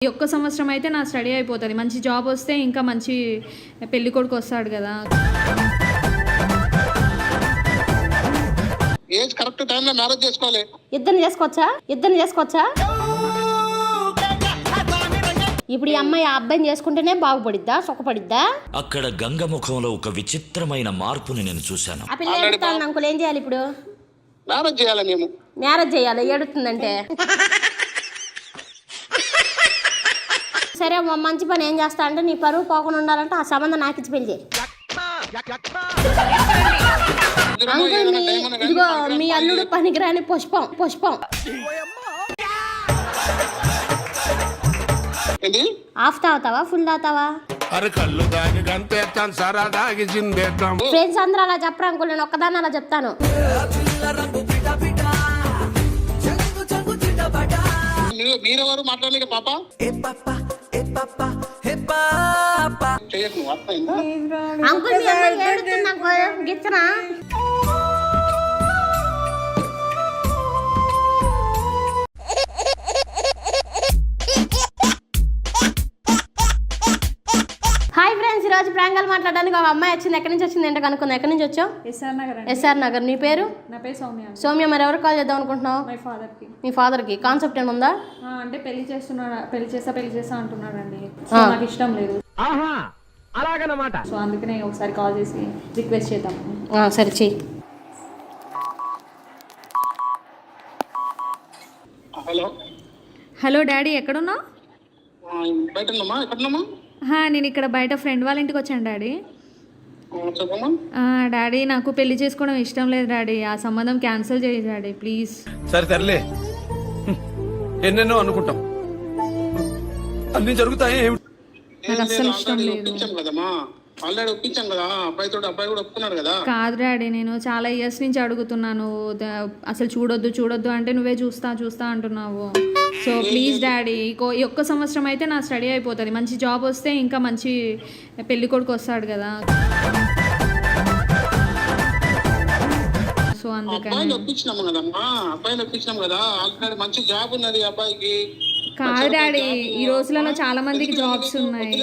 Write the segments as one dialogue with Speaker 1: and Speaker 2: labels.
Speaker 1: ఈ ఒక్క సంవత్సరం అయితే నా స్టడీ అయిపోతుంది. మంచి జాబ్ వస్తే ఇంకా మంచి పెళ్లి కొడుకు వస్తాడు కదా.
Speaker 2: ఏజ్ కరెక్ట్ టైంలో మ్యారేజ్ చేసుకోవాలి.
Speaker 3: ఇద్దరిని చేసుకోవచ్చా? ఇప్పుడు ఈ అమ్మాయి ఆ అబ్బాయిని చేసుకుంటేనే బాగుపడిద్దా, సుఖపడిద్దా?
Speaker 4: అక్కడ గంగ ముఖంలో ఒక విచిత్రమైన మార్పుని నేను చూశాను.
Speaker 3: ఆ పిల్ల ఏడుతాను అంకుల్, ఏం చేయాలి ఇప్పుడు? మ్యారేజ్ చేయాలి ఏడుతుందంటే. సరే మంచి పని ఏం చేస్తా అంటే, నీ పరువు పోకుండా ఉండాలంటే ఆ సంబంధం నాకు ఇచ్చి పెళ్లి చేయి. అంకుల్ ఇదిగో మీ అల్లుడు పనికిరాని పుష్పం. హాఫ్ తాగుతావా, ఫుల్ తాగుతావా? ఫ్రెండ్స్ అందరూ అలా చెప్పరు అంకుల్, నేను ఒక్కదాన్ని అలా చెప్తాను.
Speaker 2: మీరెవరు మాట్లాడలేక పాప
Speaker 3: అంకుల్ మీ అమ్మాయి ఏడుతుంది అంకుల్, గిచ్చనా? హాయ్ ఫ్రెండ్స్, ఈరోజు ప్రాంగాలు మాట్లాడడానికి ఒక అమ్మాయి వచ్చింది. ఎక్కడి నుంచి వచ్చింది ఏంటో కనుక్కుందాం. ఎక్కడి నుంచి వచ్చావు? ఎస్ఆర్ నగర్. నీ పేరు?
Speaker 1: నా పేరు
Speaker 3: సౌమ్య. మరి ఎవరు కాల్ చేద్దాం అనుకుంటున్నావు? మీ ఫాదర్ కి. కాన్సెప్ట్ ఏముందా?
Speaker 1: అంటే పెళ్లి చేస్తా అంటున్నాడు అండి. నాకు ఇష్టం లేదు. సో అందుకనే ఒకసారి కాల్ చేసి రిక్వెస్ట్ చేద్దాం.
Speaker 3: సరే చెయ్యి.
Speaker 1: హలో డాడీ, ఎక్కడున్నావు? నేను ఇక్కడ బయట ఫ్రెండ్ వాళ్ళ ఇంటికి వచ్చాను డాడీ. డాడీ నాకు పెళ్లి చేసుకోవడం ఇష్టం లేదు డాడీ. ఆ సంబంధం క్యాన్సిల్ చేయి డాడీ ప్లీజ్.
Speaker 5: సరే ఎన్నెన్నో అనుకుంటాం, అన్ని జరుగుతాయి.
Speaker 1: నాకు అస్సలు ఇష్టం లేదు. కాదు డాడీ, నేను చాలా ఇయర్స్ నుంచి అడుగుతున్నాను, అసలు చూడొద్దు అంటే నువ్వే చూస్తా అంటున్నావు. సో ప్లీజ్ డాడీ, ఈ ఒక్క సంవత్సరం అయితే నా స్టడీ అయిపోతుంది. మంచి జాబ్ వస్తే ఇంకా మంచి పెళ్లి కొడుకు వస్తాడు కదా. సో అందుకని కాదు డాడీ, ఈ రోజులలో చాలా మందికి జాబ్స్ ఉన్నాయి.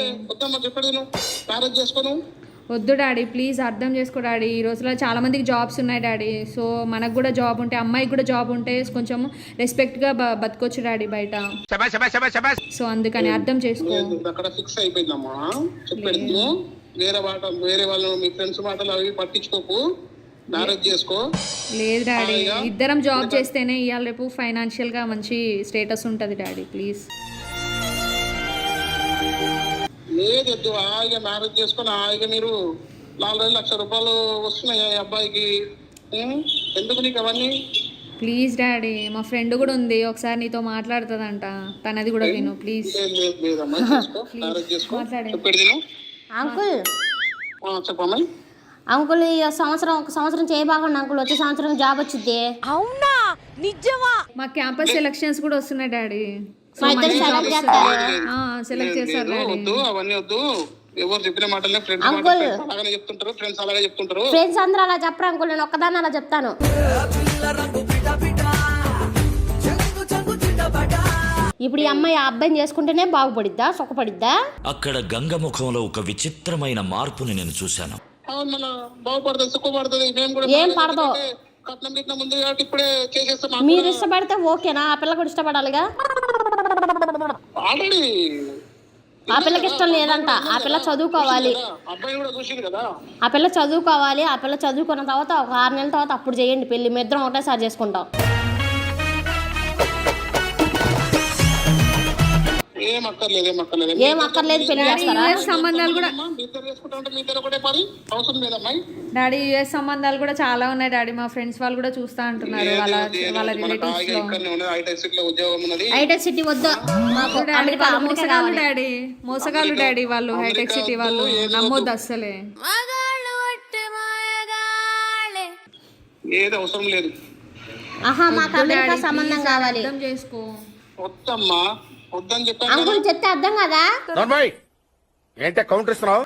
Speaker 1: వద్దు డాడీ ప్లీజ్, అర్థం చేసుకో డాడీ. ఈ రోజుల్లో చాలా మందికి జాబ్స్ ఉన్నాయి డాడీ. సో మనకు కూడా జాబ్ ఉంటే, అమ్మాయికి కూడా జాబ్ ఉంటే కొంచెం రెస్పెక్ట్గా బతకొచ్చు డాడీ బయట. సో అందుకని అర్థం చేసుకో.
Speaker 2: వేరే వాళ్ళు మీ ఫ్రెండ్స్ మాటలు అవి పట్టించుకోకు, మ్యారేజ్ చేసుకో. లేదు
Speaker 1: డాడీ, ఇద్దరం జాబ్ చేస్తేనే ఇవాళ రేపు ఫైనాన్షియల్గా మంచి స్టేటస్ ఉంటుంది డాడీ ప్లీజ్.
Speaker 2: లేదొద్దు, హాయిగా మ్యారేజ్ చేసుకొని హాయిగా మీరు 4 లక్షల రూపాయలు వస్తున్నాయి అబ్బాయికి. ఎందుకు నీకు అవన్నీ?
Speaker 1: ప్లీజ్ డాడీ, మా ఫ్రెండ్ కూడా ఉంది, ఒకసారి నీతో మాట్లాడుతుందంట, తనది కూడా విను ప్లీజ్.
Speaker 3: అంకుల్
Speaker 2: చెప్పమ్మా.
Speaker 3: అంకుల్ ఈ ఒక సంవత్సరం చేయబాకండి అంకుల్, వచ్చే సంవత్సరం జాబ్ వచ్చింది.
Speaker 1: అవునా, నిజమా? మా క్యాంపస్ సెలక్షన్స్ కూడా వస్తున్నాయి డాడీ.
Speaker 3: సెలెక్ట్
Speaker 1: చేస్తారు
Speaker 2: అవన్నీ వద్దు. ఎవరు చెప్పిన మాటలే ఫ్రెండ్స్ చెప్తుంటారు.
Speaker 3: ఫ్రెండ్స్ అందరూ అలా చెప్పరు అంకుల్, నేను ఒక్కదాన్ని అలా చెప్తాను. ఇప్పుడు ఈ అమ్మాయి ఆ అబ్బాయిని చేసుకుంటేనే బాగుపడిద్దా, సుఖపడిద్దా?
Speaker 4: అక్కడ గంగ ముఖంలో ఒక విచిత్రమైన మార్పుని నేను చూశాను.
Speaker 2: బాగుపడుతుంది, సుఖపడుతుంది.
Speaker 3: ఏం పడదు. మీరు ఇష్టపడితే ఓకేనా? ఆ పిల్ల కూడా ఇష్టపడాలిగా. ఆ పిల్లకి ఇష్టం లేదంట. ఆ పిల్ల చదువుకోవాలి. ఆ పిల్ల చదువుకున్న తర్వాత ఒక 6 నెలల తర్వాత అప్పుడు చేయండి పెళ్లి. మీ ఇద్దరం ఒకటేసారి చేసుకుంటాం.
Speaker 2: ఏం
Speaker 3: అక్కర్లేదు పెళ్లి చేస్తారా?
Speaker 1: సంబంధాలు కూడా డాడీ, యుఎస్ సంబంధాలు కూడా చాలా ఉన్నాయి డాడీ. మా ఫ్రెండ్స్ వాళ్ళు కూడా చూస్తా అంటున్నారు, వాళ్ళ రిలేటివ్స్ లో.
Speaker 3: హైటెక్ సిటీ వద్దు,
Speaker 1: మోసగాళ్ళు డాడీ వాళ్ళు. హైటెక్ సిటీ వాళ్ళు నమ్మొద్దు అస్సలే.
Speaker 2: ఏది అవసరం లేదు.
Speaker 3: మాకు అమెరికా సంబంధం కావాలి.
Speaker 1: అర్థం చేసుకో.
Speaker 3: అంకుల్ చెప్తే అర్థం కదా.
Speaker 5: ఏంటే కౌంటర్ ఇస్తున్నావు?